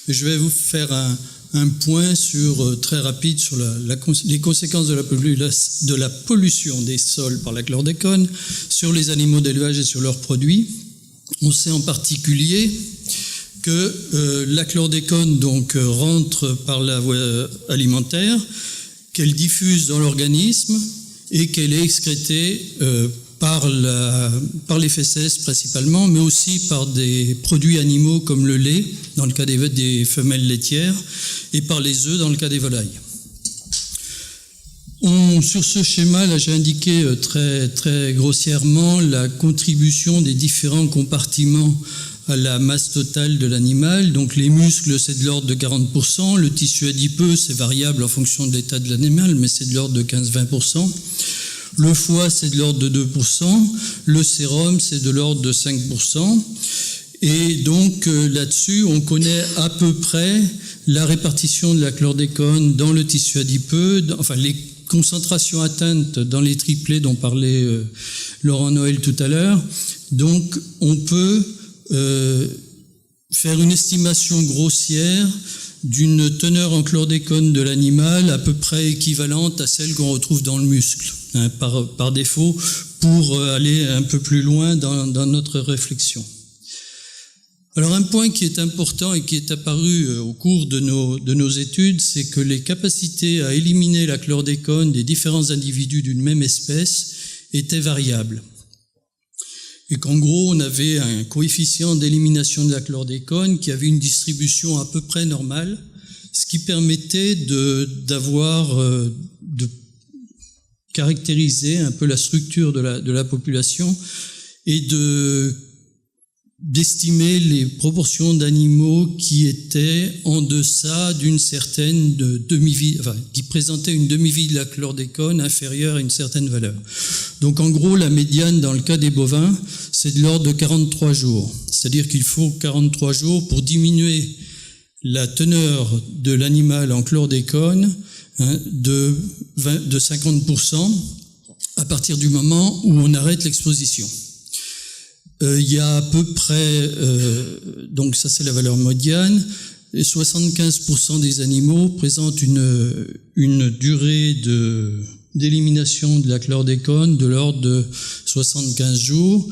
Je vais vous faire un point très rapide sur les conséquences de la pollution des sols par la chlordécone sur les animaux d'élevage et sur leurs produits. On sait en particulier que la chlordécone donc rentre par la voie alimentaire, qu'elle diffuse dans l'organisme et qu'elle est excrétée par les fesses principalement, mais aussi par des produits animaux comme le lait, dans le cas des femelles laitières, et par les œufs dans le cas des volailles. Sur ce schéma, là, j'ai indiqué très, très grossièrement la contribution des différents compartiments à la masse totale de l'animal. Donc les muscles, c'est de l'ordre de 40%, le tissu adipeux, c'est variable en fonction de l'état de l'animal, mais c'est de l'ordre de 15-20%. Le foie, c'est de l'ordre de 2%, le sérum, c'est de l'ordre de 5%. Et donc là-dessus, on connaît à peu près la répartition de la chlordécone dans le tissu adipeux, enfin les concentrations atteintes dans les triplés dont parlait Laurent Noël tout à l'heure. Donc on peut faire une estimation grossière d'une teneur en chlordécone de l'animal à peu près équivalente à celle qu'on retrouve dans le muscle, hein, par défaut, pour aller un peu plus loin dans notre réflexion. Alors un point qui est important et qui est apparu au cours de nos études, c'est que les capacités à éliminer la chlordécone des différents individus d'une même espèce étaient variables. Et qu'en gros, on avait un coefficient d'élimination de la chlordécone qui avait une distribution à peu près normale, ce qui permettait de caractériser un peu la structure de la population et d'estimer les proportions d'animaux qui étaient en deçà d'une certaine demi-vie, enfin, qui présentaient une demi-vie de la chlordécone inférieure à une certaine valeur. Donc en gros, la médiane dans le cas des bovins, c'est de l'ordre de 43 jours. C'est-à-dire qu'il faut 43 jours pour diminuer la teneur de l'animal en chlordécone, hein, de 50% à partir du moment où on arrête l'exposition. Il y a à peu près, donc ça c'est la valeur médiane, et 75% des animaux présentent une durée d'élimination de la chlordécone de l'ordre de 75 jours,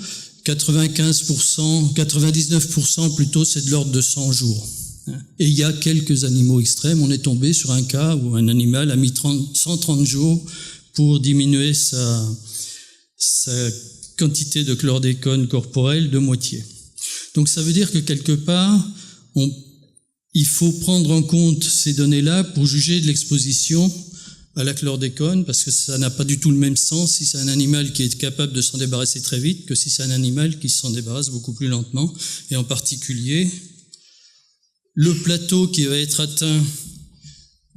99% plutôt c'est de l'ordre de 100 jours. Et il y a quelques animaux extrêmes, on est tombé sur un cas où un animal a mis 130 jours pour diminuer sa quantité de chlordécone corporelle de moitié. Donc ça veut dire que quelque part, il faut prendre en compte ces données-là pour juger de l'exposition à la chlordécone, parce que ça n'a pas du tout le même sens si c'est un animal qui est capable de s'en débarrasser très vite que si c'est un animal qui s'en débarrasse beaucoup plus lentement. Et en particulier, le plateau qui va être atteint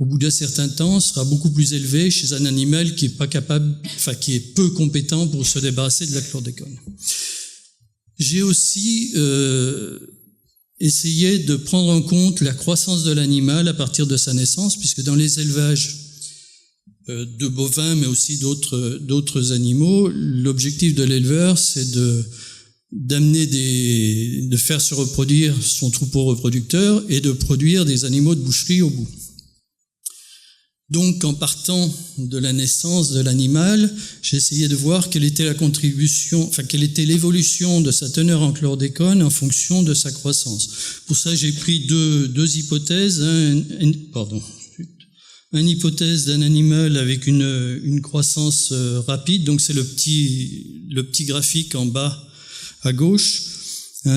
au bout d'un certain temps sera beaucoup plus élevé chez un animal qui est pas capable, enfin qui est peu compétent pour se débarrasser de la chlordécone. J'ai aussi essayé de prendre en compte la croissance de l'animal à partir de sa naissance, puisque dans les élevages de bovins, mais aussi d'autres animaux, l'objectif de l'éleveur, c'est de faire se reproduire son troupeau reproducteur et de produire des animaux de boucherie au bout. Donc, en partant de la naissance de l'animal, j'ai essayé de voir quelle était l'évolution de sa teneur en chlordécone en fonction de sa croissance. Pour ça, j'ai pris deux hypothèses. Une hypothèse d'un animal avec une croissance rapide, donc c'est le petit graphique en bas à gauche.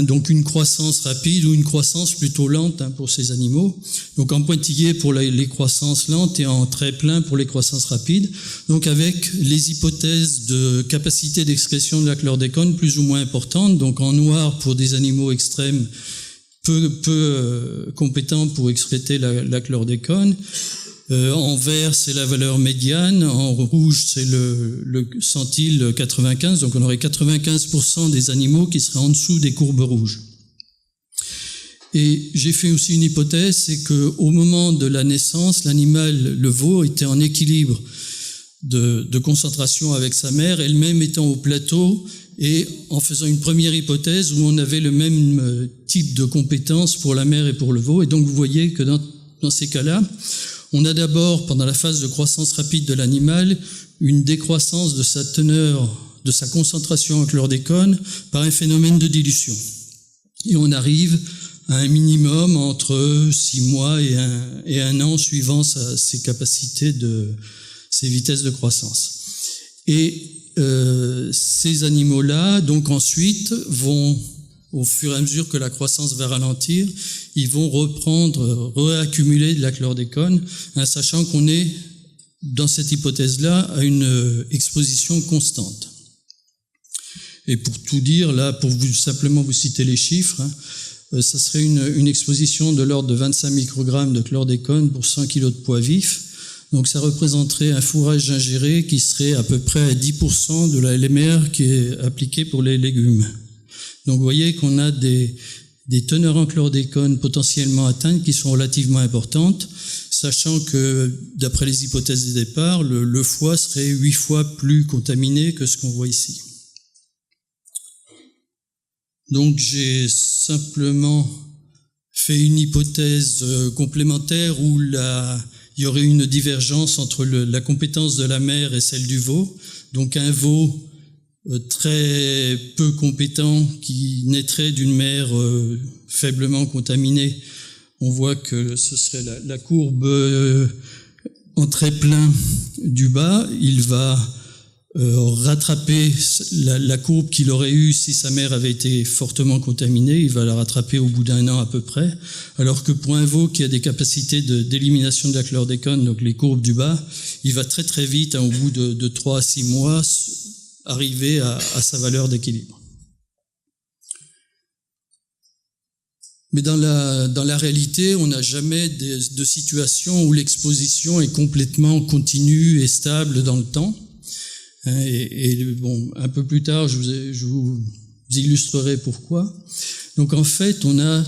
Donc une croissance rapide ou une croissance plutôt lente pour ces animaux. Donc en pointillé pour les croissances lentes et en trait plein pour les croissances rapides. Donc avec les hypothèses de capacité d'excrétion de la chlordécone plus ou moins importantes. Donc en noir pour des animaux extrêmes peu compétents pour excréter la chlordécone. En vert, c'est la valeur médiane. En rouge, c'est le centile 95. Donc, on aurait 95% des animaux qui seraient en dessous des courbes rouges. Et j'ai fait aussi une hypothèse, c'est qu'au moment de la naissance, l'animal, le veau, était en équilibre de concentration avec sa mère, elle-même étant au plateau et en faisant une première hypothèse où on avait le même type de compétences pour la mer et pour le veau. Et donc vous voyez que dans ces cas-là, on a d'abord, pendant la phase de croissance rapide de l'animal, une décroissance de sa teneur, de sa concentration en chlordécone par un phénomène de dilution. Et on arrive à un minimum entre 6 mois et un an suivant ses capacités ses vitesses de croissance. Et ces animaux-là, donc ensuite, vont, au fur et à mesure que la croissance va ralentir, ils vont réaccumuler de la chlordécone, sachant qu'on est, dans cette hypothèse-là, à une exposition constante. Et pour tout dire, là, pour simplement vous citer les chiffres, ça serait une exposition de l'ordre de 25 microgrammes de chlordécone pour 100 kg de poids vif. Donc ça représenterait un fourrage ingéré qui serait à peu près à 10% de la LMR qui est appliquée pour les légumes. Donc vous voyez qu'on a des teneurs en chlordécone potentiellement atteintes qui sont relativement importantes, sachant que, d'après les hypothèses de départ, le foie serait 8 fois plus contaminé que ce qu'on voit ici. Donc j'ai simplement fait une hypothèse complémentaire où il y aurait une divergence entre la compétence de la mère et celle du veau. Donc un veau très peu compétent qui naîtrait d'une mère faiblement contaminée. On voit que ce serait la courbe en trait plein du bas. Il va rattraper la courbe qu'il aurait eue si sa mère avait été fortement contaminée. Il va la rattraper au bout d'un an à peu près, alors que pour un veau qui a des capacités d'élimination de la chlordécone, donc les courbes du bas, il va très très vite, au bout de 3 à 6 mois, arriver à sa valeur d'équilibre. Mais dans la réalité, on n'a jamais de situation où l'exposition est complètement continue et stable dans le temps. Et bon, un peu plus tard, je vous illustrerai pourquoi. Donc en fait, on a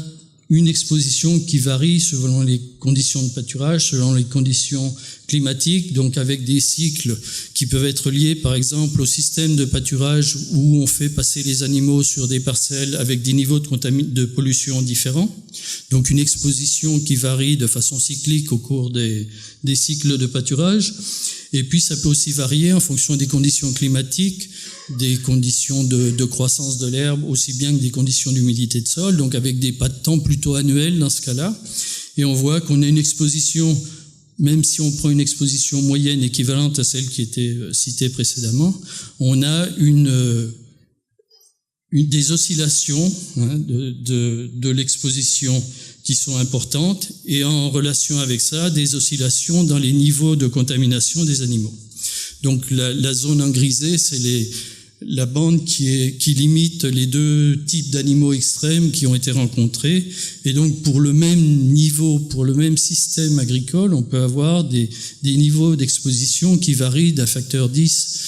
une exposition qui varie selon les conditions de pâturage, selon les conditions climatiques, donc avec des cycles qui peuvent être liés par exemple au système de pâturage où on fait passer les animaux sur des parcelles avec des niveaux de pollution différents. Donc une exposition qui varie de façon cyclique au cours des cycles de pâturage. Et puis ça peut aussi varier en fonction des conditions climatiques, des conditions de croissance de l'herbe, aussi bien que des conditions d'humidité de sol, donc avec des pas de temps plutôt annuels dans ce cas-là. Et on voit qu'on a une exposition, même si on prend une exposition moyenne équivalente à celle qui était citée précédemment, on a des oscillations de l'exposition qui sont importantes, et en relation avec ça, des oscillations dans les niveaux de contamination des animaux. Donc la zone en grisé, c'est la bande qui limite les deux types d'animaux extrêmes qui ont été rencontrés. Et donc pour le même niveau, pour le même système agricole, on peut avoir des niveaux d'exposition qui varient d'un facteur 10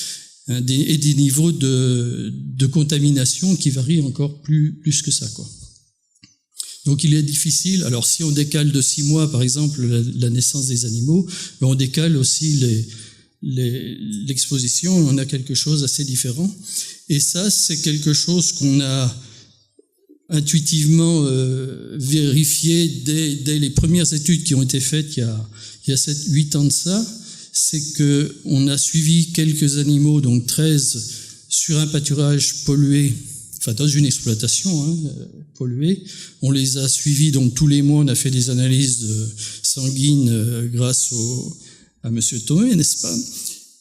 et des niveaux de contamination qui varient encore plus que ça, quoi. Donc il est difficile, alors si on décale de 6 mois par exemple la naissance des animaux, mais on décale aussi l'exposition, on a quelque chose d'assez différent. Et ça, c'est quelque chose qu'on a intuitivement vérifié dès les premières études qui ont été faites il y a 7-8 ans de ça. C'est qu'on a suivi quelques animaux, donc 13, sur un pâturage pollué, enfin dans une exploitation polluée. On les a suivis donc tous les mois, on a fait des analyses sanguines grâce à Monsieur Thomé, n'est-ce pas?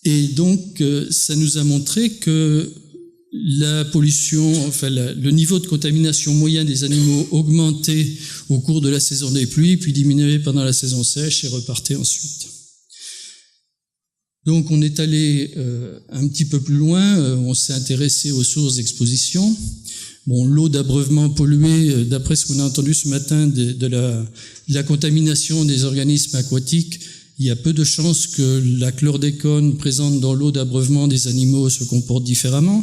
Et donc ça nous a montré que la pollution, enfin le niveau de contamination moyen des animaux augmentait au cours de la saison des pluies, puis diminuait pendant la saison sèche et repartait ensuite. Donc on est allé un petit peu plus loin, on s'est intéressé aux sources d'exposition. Bon, l'eau d'abreuvement polluée, d'après ce qu'on a entendu ce matin de la contamination des organismes aquatiques, il y a peu de chances que la chlordécone présente dans l'eau d'abreuvement des animaux se comporte différemment.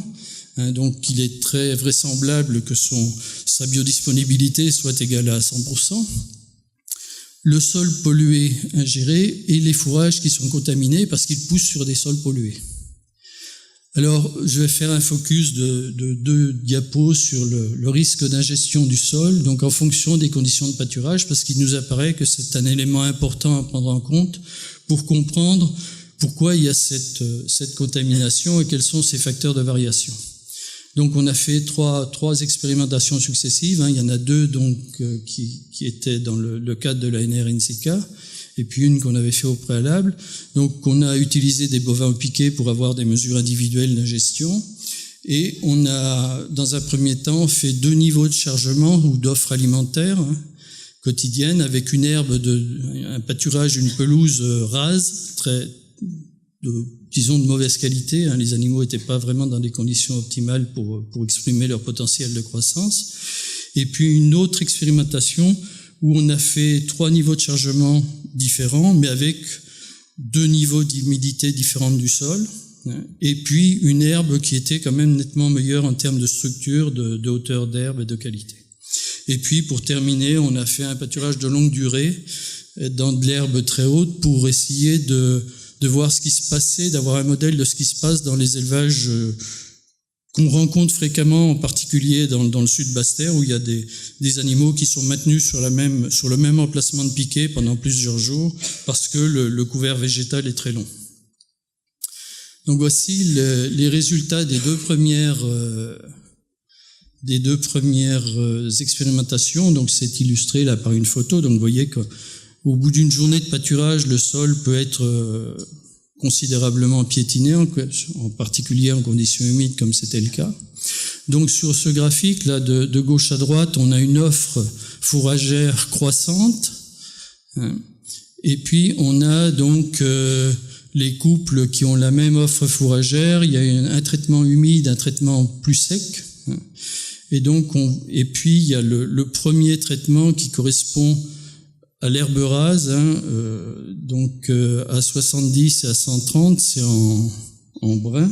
Donc il est très vraisemblable que sa biodisponibilité soit égale à 100%. Le sol pollué ingéré et les fourrages qui sont contaminés parce qu'ils poussent sur des sols pollués. Alors, je vais faire un focus de 2 diapos sur le risque d'ingestion du sol, donc en fonction des conditions de pâturage, parce qu'il nous apparaît que c'est un élément important à prendre en compte pour comprendre pourquoi il y a cette contamination et quels sont ces facteurs de variation. Donc, on a fait trois expérimentations successives. Il y en a 2 donc qui étaient dans le cadre de la NR-INSICA, et puis une qu'on avait fait au préalable. Donc, on a utilisé des bovins au piquet pour avoir des mesures individuelles d'ingestion. Et on a, dans un premier temps, fait 2 niveaux de chargement ou d'offres alimentaires quotidiennes avec une herbe, un pâturage, une pelouse rase, disons de mauvaise qualité. Les animaux n'étaient pas vraiment dans des conditions optimales pour exprimer leur potentiel de croissance. Et puis une autre expérimentation où on a fait 3 niveaux de chargement différents, mais avec 2 niveaux d'humidité différents du sol, et puis une herbe qui était quand même nettement meilleure en termes de structure, de hauteur d'herbe et de qualité. Et puis pour terminer, on a fait un pâturage de longue durée dans de l'herbe très haute pour essayer de voir ce qui se passait, d'avoir un modèle de ce qui se passe dans les élevages qu'on rencontre fréquemment, en particulier dans le sud Basse-Terre, où il y a des animaux qui sont maintenus sur le même emplacement de piquet pendant plusieurs jours, parce que le couvert végétal est très long. Donc voici les résultats des deux premières expérimentations. Donc c'est illustré là par une photo. Donc vous voyez qu'au bout d'une journée de pâturage, le sol peut être considérablement piétiné, en particulier en conditions humides comme c'était le cas. Donc sur ce graphique là de gauche à droite, on a une offre fourragère croissante, et puis on a donc les couples qui ont la même offre fourragère. Il y a un traitement humide, un traitement plus sec, et donc et puis il y a le premier traitement qui correspond à l'herbe rase, donc à 70 et à 130, c'est en brun.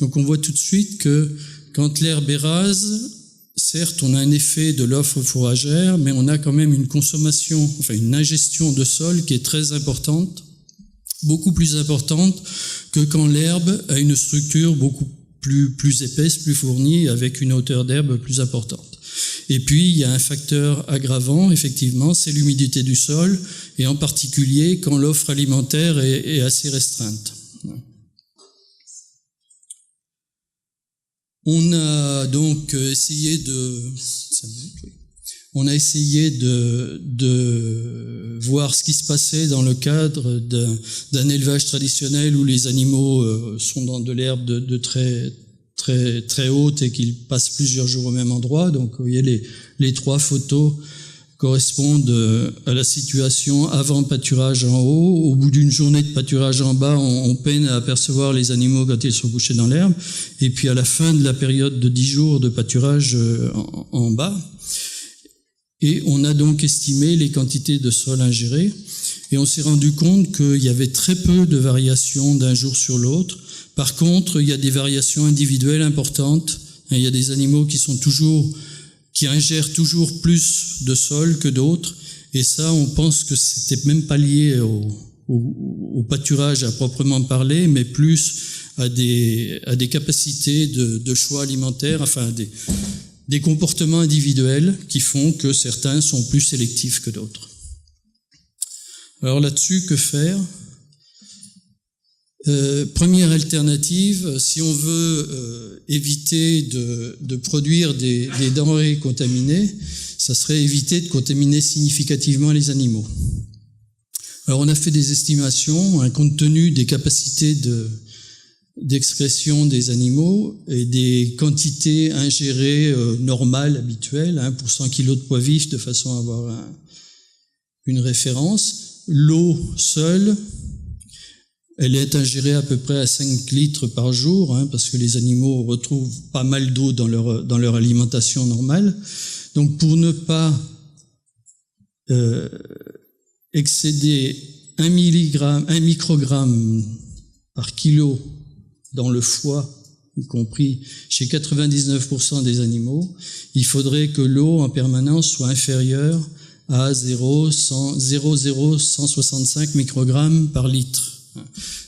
Donc on voit tout de suite que quand l'herbe est rase, certes on a un effet de l'offre fourragère, mais on a quand même une consommation, enfin une ingestion de sol qui est très importante, beaucoup plus importante que quand l'herbe a une structure beaucoup plus épaisse, plus fournie, avec une hauteur d'herbe plus importante. Et puis, il y a un facteur aggravant, effectivement, c'est l'humidité du sol, et en particulier quand l'offre alimentaire est assez restreinte. On a donc essayé de voir ce qui se passait dans le cadre d'un élevage traditionnel où les animaux sont dans de l'herbe de très haute et qu'ils passent plusieurs jours au même endroit. Donc vous voyez les 3 photos correspondent à la situation avant pâturage en haut. Au bout d'une journée de pâturage en bas, on peine à apercevoir les animaux quand ils sont couchés dans l'herbe. Et puis à la fin de la période de 10 jours de pâturage en bas. Et on a donc estimé les quantités de sol ingérées. Et on s'est rendu compte qu'il y avait très peu de variations d'un jour sur l'autre. Par contre, il y a des variations individuelles importantes. Il y a des animaux qui ingèrent toujours plus de sol que d'autres. Et ça, on pense que c'était même pas lié au pâturage à proprement parler, mais plus à des capacités de choix alimentaires, enfin des comportements individuels qui font que certains sont plus sélectifs que d'autres. Alors là-dessus, que faire ? Première alternative, si on veut éviter de produire des denrées contaminées, ça serait éviter de contaminer significativement les animaux. Alors on a fait des estimations, compte tenu des capacités d'excrétion des animaux et des quantités ingérées normales, habituelles, pour 100 kg de poids vif, de façon à avoir une référence. L'eau seule, elle est ingérée à peu près à 5 litres par jour, parce que les animaux retrouvent pas mal d'eau dans leur alimentation normale. Donc pour ne pas excéder 1 microgramme par kilo dans le foie, y compris chez 99% des animaux, il faudrait que l'eau en permanence soit inférieure à 0,165 microgrammes par litre.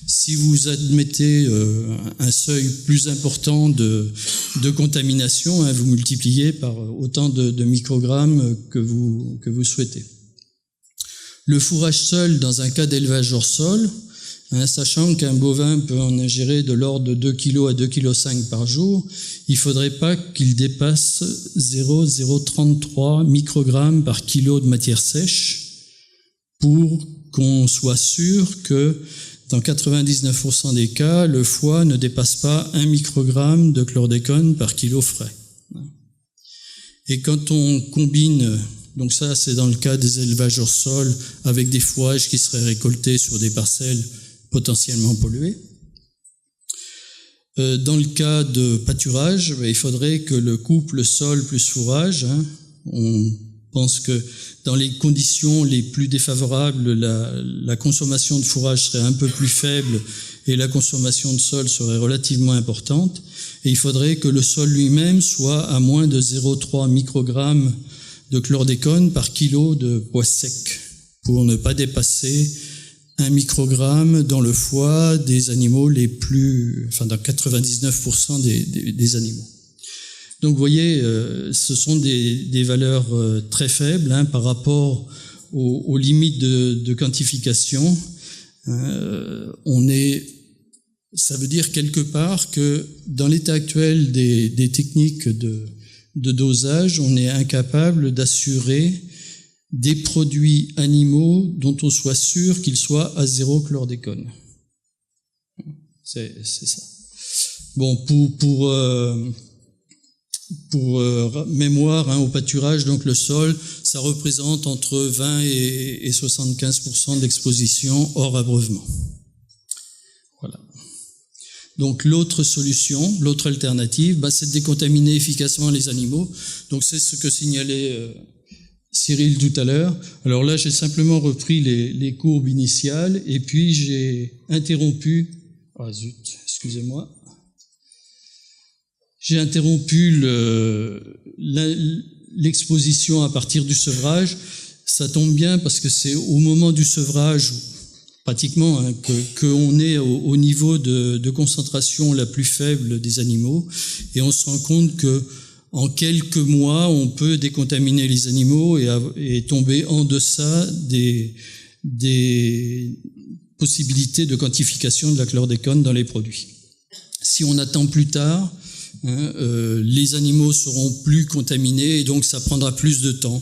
Si vous admettez un seuil plus important de contamination, vous multipliez par autant de microgrammes que vous souhaitez. Le fourrage seul dans un cas d'élevage hors sol, sachant qu'un bovin peut en ingérer de l'ordre de 2 kg à 2,5 kg par jour, il ne faudrait pas qu'il dépasse 0,033 microgrammes par kilo de matière sèche pour qu'on soit sûr que dans 99% des cas, le foie ne dépasse pas 1 microgramme de chlordécone par kilo frais. Et quand on combine, donc ça c'est dans le cas des élevages hors sol, avec des fourrages qui seraient récoltés sur des parcelles potentiellement polluées, dans le cas de pâturage, il faudrait que le couple sol plus fourrage, on pense que dans les conditions les plus défavorables, la consommation de fourrage serait un peu plus faible et la consommation de sol serait relativement importante. Et il faudrait que le sol lui-même soit à moins de 0,3 microgrammes de chlordécone par kilo de poids sec pour ne pas dépasser 1 microgramme dans le foie des animaux les plus, enfin dans 99% des animaux. Donc vous voyez, ce sont des valeurs très faibles par rapport aux limites de quantification. Ça veut dire quelque part que dans l'état actuel des techniques de dosage, on est incapable d'assurer des produits animaux dont on soit sûr qu'ils soient à 0 chlordécone. C'est ça. Bon, pour mémoire, au pâturage, donc le sol, ça représente entre 20 et 75% d'exposition hors abreuvement. Voilà. Donc l'autre solution, l'autre alternative, c'est de décontaminer efficacement les animaux. Donc c'est ce que signalait Cyril tout à l'heure. Alors là, j'ai simplement repris les courbes initiales et puis j'ai interrompu... Ah zut, excusez-moi. J'ai interrompu l'exposition à partir du sevrage. Ça tombe bien parce que c'est au moment du sevrage, pratiquement, qu'on est au niveau de concentration la plus faible des animaux. Et on se rend compte que en quelques mois, on peut décontaminer les animaux et tomber en deçà des possibilités de quantification de la chlordécone dans les produits. Si on attend plus tard, les animaux seront plus contaminés et donc ça prendra plus de temps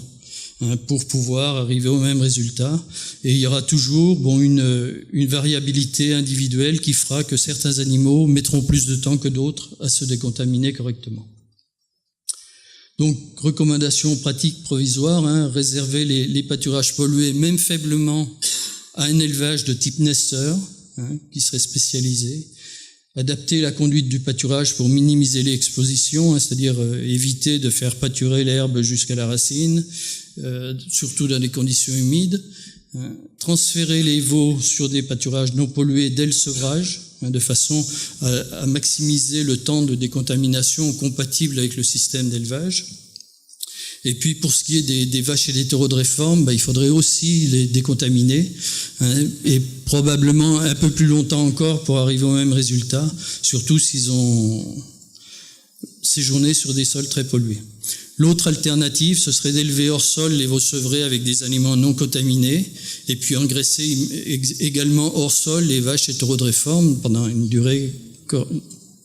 pour pouvoir arriver au même résultat. Et il y aura toujours une variabilité individuelle qui fera que certains animaux mettront plus de temps que d'autres à se décontaminer correctement. Donc, recommandation pratique provisoire, réserver les pâturages pollués, même faiblement, à un élevage de type nesteur, qui serait spécialisé. Adapter la conduite du pâturage pour minimiser l'exposition, c'est-à-dire éviter de faire pâturer l'herbe jusqu'à la racine, surtout dans des conditions humides. Transférer les veaux sur des pâturages non pollués dès le sevrage, de façon à maximiser le temps de décontamination compatible avec le système d'élevage. Et puis pour ce qui est des vaches et des taureaux de réforme, il faudrait aussi les décontaminer, et probablement un peu plus longtemps encore pour arriver au même résultat, surtout s'ils ont séjourné sur des sols très pollués. L'autre alternative, ce serait d'élever hors sol les veaux sevrés avec des aliments non contaminés, et puis engraisser également hors sol les vaches et taureaux de réforme pendant une durée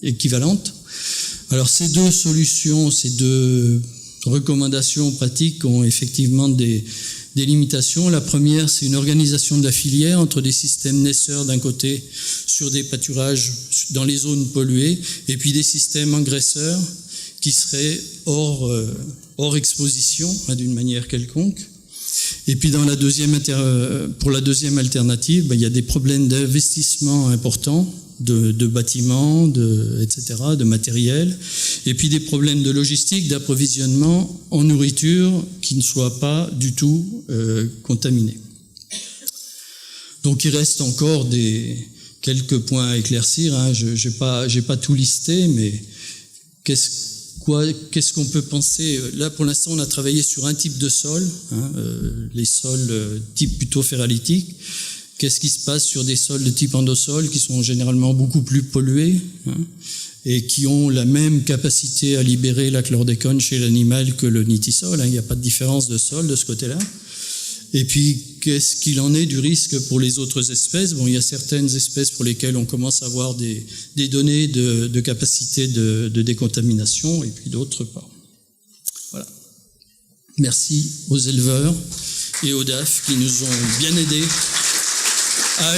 équivalente. Alors ces deux solutions, ces deux recommandations pratiques ont effectivement des limitations. La première, c'est une organisation de la filière entre des systèmes naisseurs d'un côté sur des pâturages dans les zones polluées, et puis des systèmes engraisseurs qui seraient hors exposition d'une manière quelconque. Et puis pour la deuxième alternative, il y a des problèmes d'investissement importants, de bâtiments, etc., de matériel, et puis des problèmes de logistique, d'approvisionnement en nourriture qui ne soient pas du tout contaminés. Donc il reste encore quelques points à éclaircir. J'ai pas tout listé, mais qu'est-ce qu'on peut penser? Là, pour l'instant, on a travaillé sur un type de sol, les sols type plutôt ferralitique. Qu'est-ce qui se passe sur des sols de type endosol qui sont généralement beaucoup plus pollués, hein, et qui ont la même capacité à libérer la chlordécone chez l'animal que le nitisol, hein, il n'y a pas de différence de sol de ce côté-là. Et puis, qu'est-ce qu'il en est du risque pour les autres espèces? Bon, il y a certaines espèces pour lesquelles on commence à avoir des données de capacité de décontamination, et puis d'autres pas. Voilà. Merci aux éleveurs et aux DAF qui nous ont bien aidés à